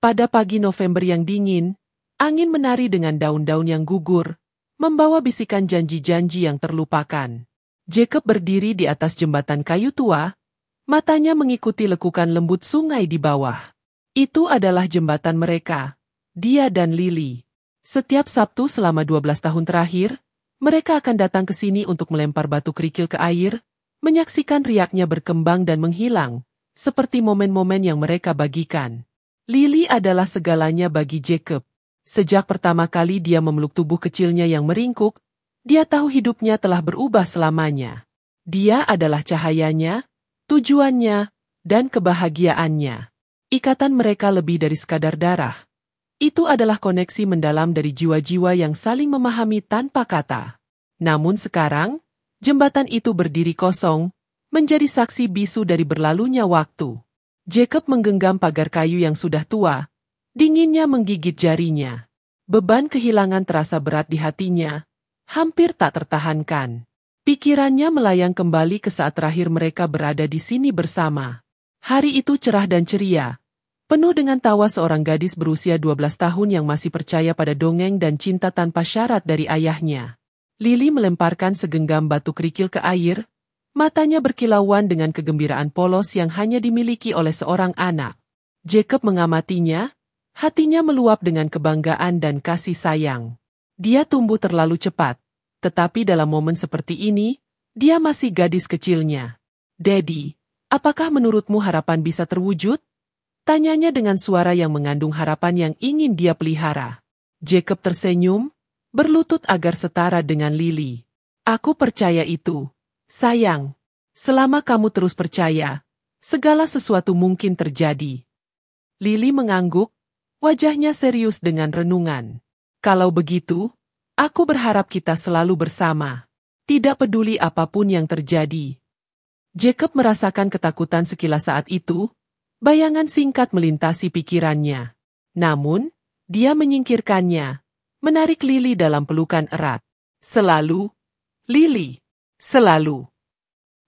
Pada pagi November yang dingin, angin menari dengan daun-daun yang gugur, membawa bisikan janji-janji yang terlupakan. Jacob berdiri di atas jembatan kayu tua, matanya mengikuti lekukan lembut sungai di bawah. Itu adalah jembatan mereka, dia dan Lily. Setiap Sabtu selama 12 tahun terakhir, mereka akan datang ke sini untuk melempar batu kerikil ke air, menyaksikan riaknya berkembang dan menghilang, seperti momen-momen yang mereka bagikan. Lily adalah segalanya bagi Jacob. Sejak pertama kali dia memeluk tubuh kecilnya yang meringkuk, dia tahu hidupnya telah berubah selamanya. Dia adalah cahayanya, tujuannya, dan kebahagiaannya. Ikatan mereka lebih dari sekadar darah. Itu adalah koneksi mendalam dari jiwa-jiwa yang saling memahami tanpa kata. Namun sekarang, jembatan itu berdiri kosong, menjadi saksi bisu dari berlalunya waktu. Jacob menggenggam pagar kayu yang sudah tua, dinginnya menggigit jarinya. Beban kehilangan terasa berat di hatinya, hampir tak tertahankan. Pikirannya melayang kembali ke saat terakhir mereka berada di sini bersama. Hari itu cerah dan ceria, penuh dengan tawa seorang gadis berusia 12 tahun yang masih percaya pada dongeng dan cinta tanpa syarat dari ayahnya. Lily melemparkan segenggam batu kerikil ke air, matanya berkilauan dengan kegembiraan polos yang hanya dimiliki oleh seorang anak. Jacob mengamatinya, hatinya meluap dengan kebanggaan dan kasih sayang. Dia tumbuh terlalu cepat, tetapi dalam momen seperti ini, dia masih gadis kecilnya. "Daddy, apakah menurutmu harapan bisa terwujud?" Tanyanya dengan suara yang mengandung harapan yang ingin dia pelihara. Jacob tersenyum, berlutut agar setara dengan Lily. "Aku percaya itu. Sayang, selama kamu terus percaya, segala sesuatu mungkin terjadi." Lily mengangguk, wajahnya serius dengan renungan. "Kalau begitu, aku berharap kita selalu bersama. Tidak peduli apapun yang terjadi." Jacob merasakan ketakutan sekilas saat itu, bayangan singkat melintasi pikirannya. Namun, dia menyingkirkannya, menarik Lily dalam pelukan erat. "Selalu, Lily. Selalu."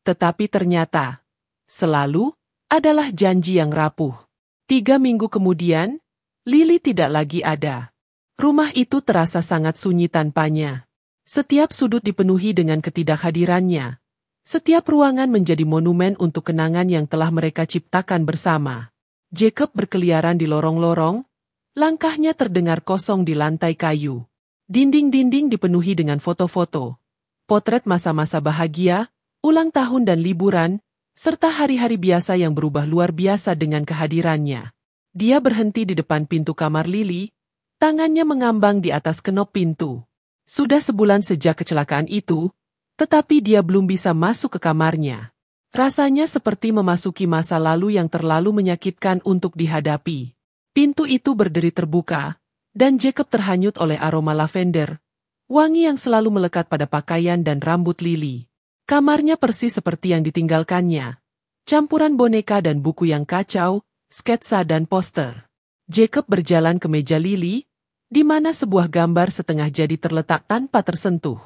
Tetapi ternyata, selalu adalah janji yang rapuh. 3 minggu kemudian, Lily tidak lagi ada. Rumah itu terasa sangat sunyi tanpanya. Setiap sudut dipenuhi dengan ketidakhadirannya. Setiap ruangan menjadi monumen untuk kenangan yang telah mereka ciptakan bersama. Jacob berkeliaran di lorong-lorong, langkahnya terdengar kosong di lantai kayu. Dinding-dinding dipenuhi dengan foto-foto. Potret masa-masa bahagia, ulang tahun dan liburan, serta hari-hari biasa yang berubah luar biasa dengan kehadirannya. Dia berhenti di depan pintu kamar Lily, tangannya mengambang di atas kenop pintu. Sudah sebulan sejak kecelakaan itu, tetapi dia belum bisa masuk ke kamarnya. Rasanya seperti memasuki masa lalu yang terlalu menyakitkan untuk dihadapi. Pintu itu berderi terbuka, dan Jacob terhanyut oleh aroma lavender, wangi yang selalu melekat pada pakaian dan rambut Lily. Kamarnya persis seperti yang ditinggalkannya. Campuran boneka dan buku yang kacau, sketsa dan poster. Jacob berjalan ke meja Lily, di mana sebuah gambar setengah jadi terletak tanpa tersentuh.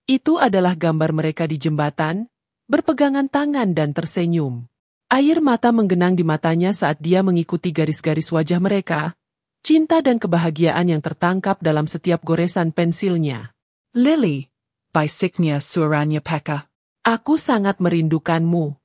Itu adalah gambar mereka di jembatan, berpegangan tangan dan tersenyum. Air mata menggenang di matanya saat dia mengikuti garis-garis wajah mereka, cinta dan kebahagiaan yang tertangkap dalam setiap goresan pensilnya. "Lily," bisiknya suaranya peka. "Aku sangat merindukanmu."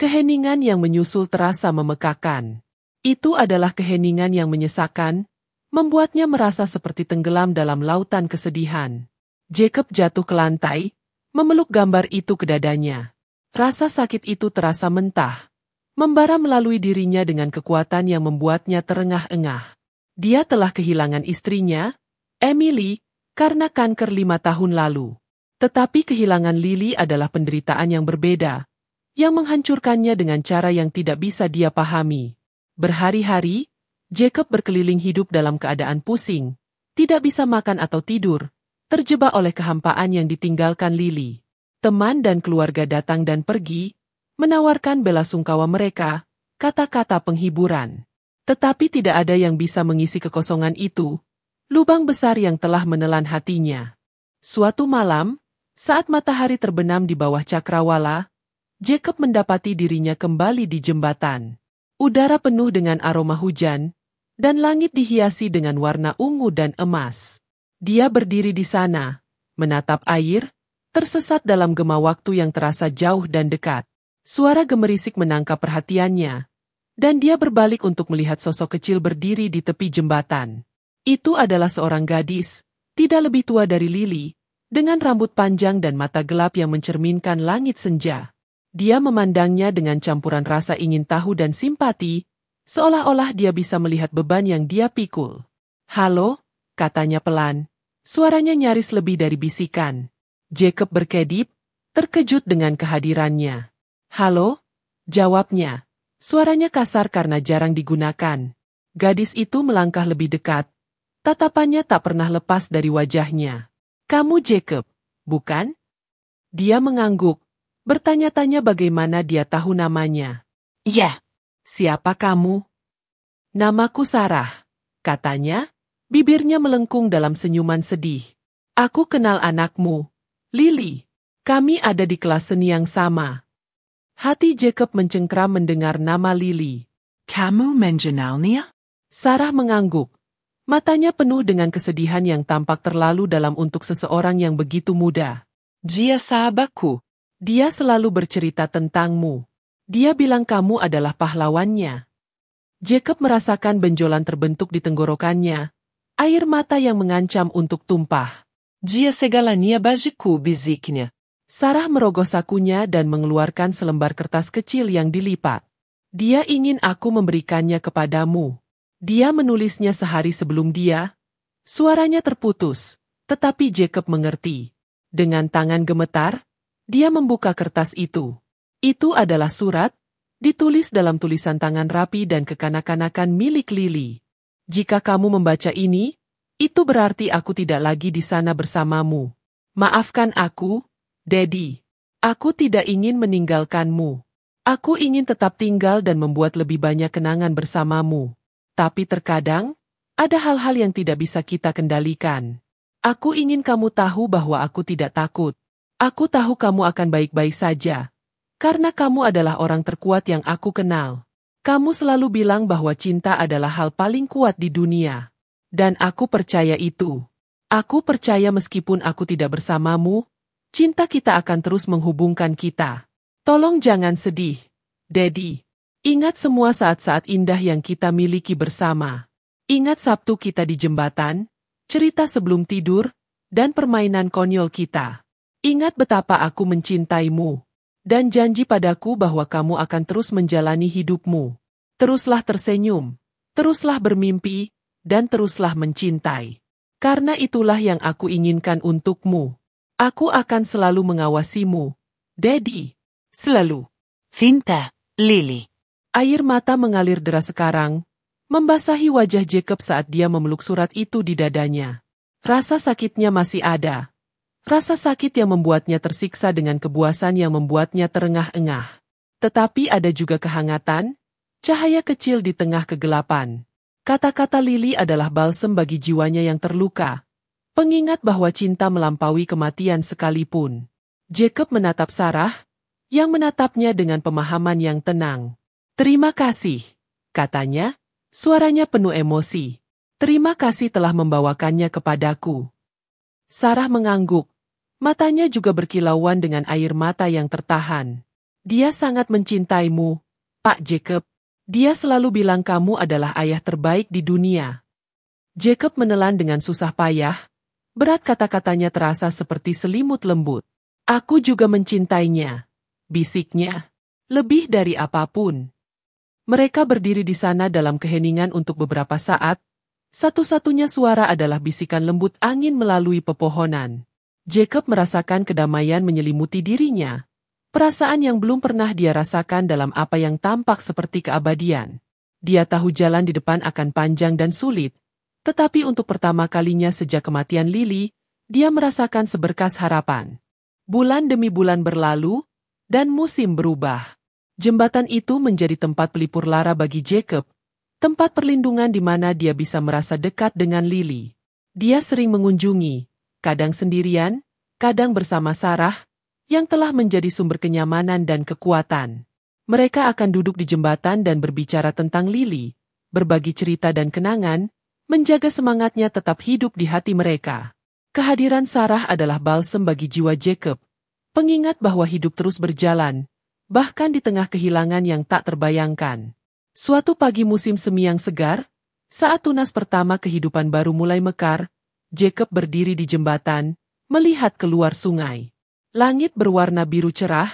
Keheningan yang menyusul terasa memekakan. Itu adalah keheningan yang menyesakan, membuatnya merasa seperti tenggelam dalam lautan kesedihan. Jacob jatuh ke lantai, memeluk gambar itu ke dadanya. Rasa sakit itu terasa mentah, membara melalui dirinya dengan kekuatan yang membuatnya terengah-engah. Dia telah kehilangan istrinya, Emily, karena kanker 5 tahun lalu. Tetapi kehilangan Lily adalah penderitaan yang berbeda, yang menghancurkannya dengan cara yang tidak bisa dia pahami. Berhari-hari, Jacob berkeliling hidup dalam keadaan pusing, tidak bisa makan atau tidur, terjebak oleh kehampaan yang ditinggalkan Lily. Teman dan keluarga datang dan pergi, menawarkan bela sungkawa mereka, kata-kata penghiburan. Tetapi tidak ada yang bisa mengisi kekosongan itu, lubang besar yang telah menelan hatinya. Suatu malam, saat matahari terbenam di bawah cakrawala, Jacob mendapati dirinya kembali di jembatan. Udara penuh dengan aroma hujan, dan langit dihiasi dengan warna ungu dan emas. Dia berdiri di sana, menatap air, tersesat dalam gema waktu yang terasa jauh dan dekat. Suara gemerisik menangkap perhatiannya, dan dia berbalik untuk melihat sosok kecil berdiri di tepi jembatan. Itu adalah seorang gadis, tidak lebih tua dari Lily, dengan rambut panjang dan mata gelap yang mencerminkan langit senja. Dia memandangnya dengan campuran rasa ingin tahu dan simpati, seolah-olah dia bisa melihat beban yang dia pikul. "Halo," katanya pelan. Suaranya nyaris lebih dari bisikan. Jacob berkedip, terkejut dengan kehadirannya. "Halo?" jawabnya. Suaranya kasar karena jarang digunakan. Gadis itu melangkah lebih dekat. Tatapannya tak pernah lepas dari wajahnya. "Kamu Jacob, bukan?" Dia mengangguk, bertanya-tanya bagaimana dia tahu namanya. "Ya, siapa kamu?" "Namaku Sarah," katanya, bibirnya melengkung dalam senyuman sedih. "Aku kenal anakmu, Lily. Kami ada di kelas seni yang sama." Hati Jacob mencengkram mendengar nama Lily. Kamu mengenalnya? Sarah mengangguk. Matanya penuh dengan kesedihan yang tampak terlalu dalam untuk seseorang yang begitu muda. Dia sahabatku. Dia selalu bercerita tentangmu. Dia bilang kamu adalah pahlawannya. Jacob merasakan benjolan terbentuk di tenggorokannya, air mata yang mengancam untuk tumpah. Dia segalanya bagiku, bisiknya. Sarah merogoh sakunya dan mengeluarkan selembar kertas kecil yang dilipat. "Dia ingin aku memberikannya kepadamu." Dia menulisnya sehari sebelum dia. Suaranya terputus, tetapi Jacob mengerti. Dengan tangan gemetar, dia membuka kertas itu. Itu adalah surat, ditulis dalam tulisan tangan rapi dan kekanak-kanakan milik Lily. "Jika kamu membaca ini, itu berarti aku tidak lagi di sana bersamamu. Maafkan aku, Daddy. Aku tidak ingin meninggalkanmu. Aku ingin tetap tinggal dan membuat lebih banyak kenangan bersamamu. Tapi terkadang, ada hal-hal yang tidak bisa kita kendalikan. Aku ingin kamu tahu bahwa aku tidak takut. Aku tahu kamu akan baik-baik saja. Karena kamu adalah orang terkuat yang aku kenal. Kamu selalu bilang bahwa cinta adalah hal paling kuat di dunia. Dan aku percaya itu. Aku percaya meskipun aku tidak bersamamu, cinta kita akan terus menghubungkan kita. Tolong jangan sedih, Daddy. Ingat semua saat-saat indah yang kita miliki bersama. Ingat Sabtu kita di jembatan, cerita sebelum tidur, dan permainan konyol kita. Ingat betapa aku mencintaimu. Dan janji padaku bahwa kamu akan terus menjalani hidupmu. Teruslah tersenyum, teruslah bermimpi, dan teruslah mencintai. Karena itulah yang aku inginkan untukmu. Aku akan selalu mengawasimu, Daddy. Selalu. Cinta, Lily. Air mata mengalir deras sekarang, membasahi wajah Jacob saat dia memeluk surat itu di dadanya. Rasa sakitnya masih ada. Rasa sakit yang membuatnya tersiksa dengan kebuasan yang membuatnya terengah-engah. Tetapi ada juga kehangatan, cahaya kecil di tengah kegelapan. Kata-kata Lily adalah balsem bagi jiwanya yang terluka. Pengingat bahwa cinta melampaui kematian sekalipun. Jacob menatap Sarah, yang menatapnya dengan pemahaman yang tenang. "Terima kasih," katanya, suaranya penuh emosi. "Terima kasih telah membawakannya kepadaku." Sarah mengangguk. Matanya juga berkilauan dengan air mata yang tertahan. "Dia sangat mencintaimu, Pak Jacob. Dia selalu bilang kamu adalah ayah terbaik di dunia." Jacob menelan dengan susah payah. Berat kata-katanya terasa seperti selimut lembut. "Aku juga mencintainya," bisiknya. "Lebih dari apapun." Mereka berdiri di sana dalam keheningan untuk beberapa saat. Satu-satunya suara adalah bisikan lembut angin melalui pepohonan. Jacob merasakan kedamaian menyelimuti dirinya. Perasaan yang belum pernah dia rasakan dalam apa yang tampak seperti keabadian. Dia tahu jalan di depan akan panjang dan sulit. Tetapi untuk pertama kalinya sejak kematian Lily, dia merasakan seberkas harapan. Bulan demi bulan berlalu, dan musim berubah. Jembatan itu menjadi tempat pelipur lara bagi Jacob, tempat perlindungan di mana dia bisa merasa dekat dengan Lily. Dia sering mengunjungi, kadang sendirian, kadang bersama Sarah, yang telah menjadi sumber kenyamanan dan kekuatan. Mereka akan duduk di jembatan dan berbicara tentang Lily, berbagi cerita dan kenangan, menjaga semangatnya tetap hidup di hati mereka. Kehadiran Sarah adalah balsem bagi jiwa Jacob, pengingat bahwa hidup terus berjalan, bahkan di tengah kehilangan yang tak terbayangkan. Suatu pagi musim semi yang segar, saat tunas pertama kehidupan baru mulai mekar, Jacob berdiri di jembatan, melihat keluar sungai. Langit berwarna biru cerah,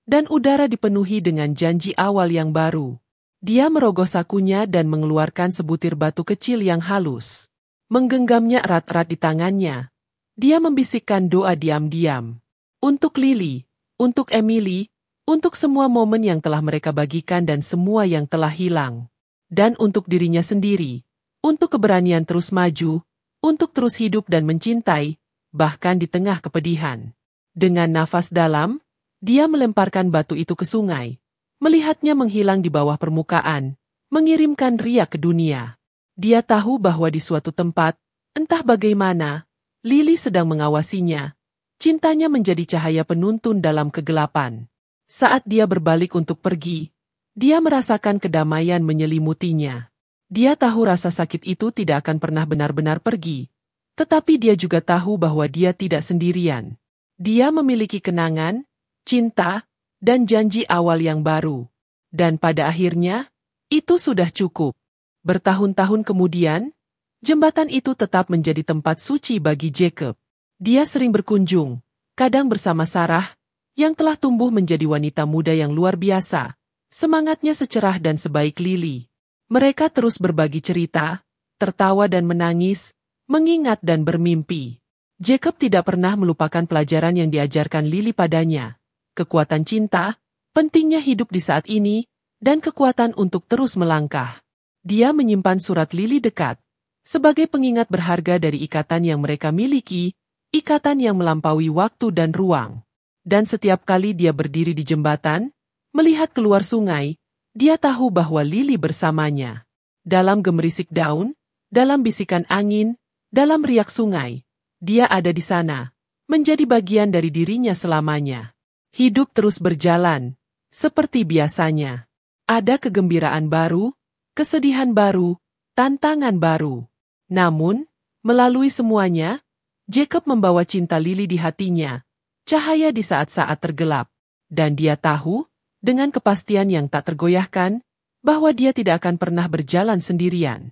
dan udara dipenuhi dengan janji awal yang baru. Dia merogoh sakunya dan mengeluarkan sebutir batu kecil yang halus. Menggenggamnya erat-erat di tangannya. Dia membisikkan doa diam-diam. Untuk Lily, untuk Emily, untuk semua momen yang telah mereka bagikan dan semua yang telah hilang. Dan untuk dirinya sendiri, untuk keberanian terus maju, untuk terus hidup dan mencintai, bahkan di tengah kepedihan. Dengan nafas dalam, dia melemparkan batu itu ke sungai. Melihatnya menghilang di bawah permukaan, mengirimkan riak ke dunia. Dia tahu bahwa di suatu tempat, entah bagaimana, Lily sedang mengawasinya. Cintanya menjadi cahaya penuntun dalam kegelapan. Saat dia berbalik untuk pergi, dia merasakan kedamaian menyelimutinya. Dia tahu rasa sakit itu tidak akan pernah benar-benar pergi. Tetapi dia juga tahu bahwa dia tidak sendirian. Dia memiliki kenangan, cinta, dan janji awal yang baru. Dan pada akhirnya, itu sudah cukup. Bertahun-tahun kemudian, jembatan itu tetap menjadi tempat suci bagi Jacob. Dia sering berkunjung, kadang bersama Sarah, yang telah tumbuh menjadi wanita muda yang luar biasa. Semangatnya secerah dan sebaik Lily. Mereka terus berbagi cerita, tertawa dan menangis, mengingat dan bermimpi. Jacob tidak pernah melupakan pelajaran yang diajarkan Lily padanya. Kekuatan cinta, pentingnya hidup di saat ini, dan kekuatan untuk terus melangkah. Dia menyimpan surat Lily dekat, sebagai pengingat berharga dari ikatan yang mereka miliki, ikatan yang melampaui waktu dan ruang. Dan setiap kali dia berdiri di jembatan, melihat keluar sungai, dia tahu bahwa Lily bersamanya. Dalam gemerisik daun, dalam bisikan angin, dalam riak sungai, dia ada di sana, menjadi bagian dari dirinya selamanya. Hidup terus berjalan, seperti biasanya. Ada kegembiraan baru, kesedihan baru, tantangan baru. Namun, melalui semuanya, Jacob membawa cinta Lily di hatinya, cahaya di saat-saat tergelap. Dan dia tahu, dengan kepastian yang tak tergoyahkan, bahwa dia tidak akan pernah berjalan sendirian.